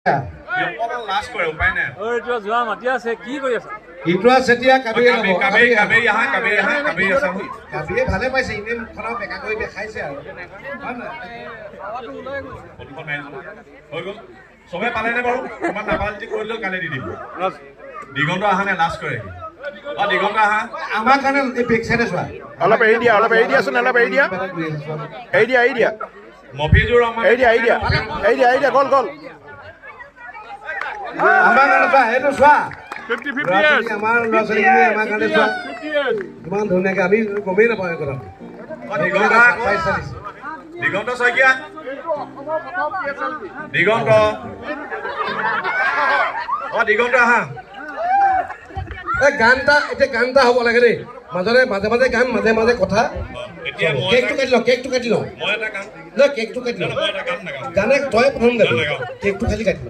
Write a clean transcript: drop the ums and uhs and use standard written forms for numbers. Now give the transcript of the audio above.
লাজ কৰে উপায় নাই যোৱা মাতি আছে কি কৰি আছা ইটোৱা চেতিয়া কাবেৰী ভালে পাইছে ইনে মুখখনৰ বেকা কৰি দেখাইছে আৰু হৈ গ'ল চবে পালে নে বাৰু তোমাৰ নাপাল যদি কৰিলেও কালি দি দিব দিগন্ত আহা নে লাজ কৰে দিগন্ত আহা আমাৰ কাৰণে এই বেক চাইডে চোৱা অলপ এৰি দিয়াচোন অলপ এৰি দিয়া মফিজুৰ ৰহমান এৰি দিয়া গ'ল আমাৰ কাৰণে চোৱা এইটো চোৱা 50-50 years আমাৰ ল'ৰা ছোৱালীখিনি আমাৰ কাৰণে চোৱা ইমান ধুনীয়াকৈ আমি গমেই নাপাওঁ এই কথা দিগন্ত শইকীয়া দিগন্ত দিগন্ত আহা এই গান এটা হ'ব লাগে দেই মাজে মাজে গান মাজে কথা এতিয়া কেকটো কাটি লওঁ মই এটা কাম কেকটো কাটি লওঁ মই এটা কাম নাগাওঁ গানে তই প্ৰথম গাবি কেকটো খালি কাটি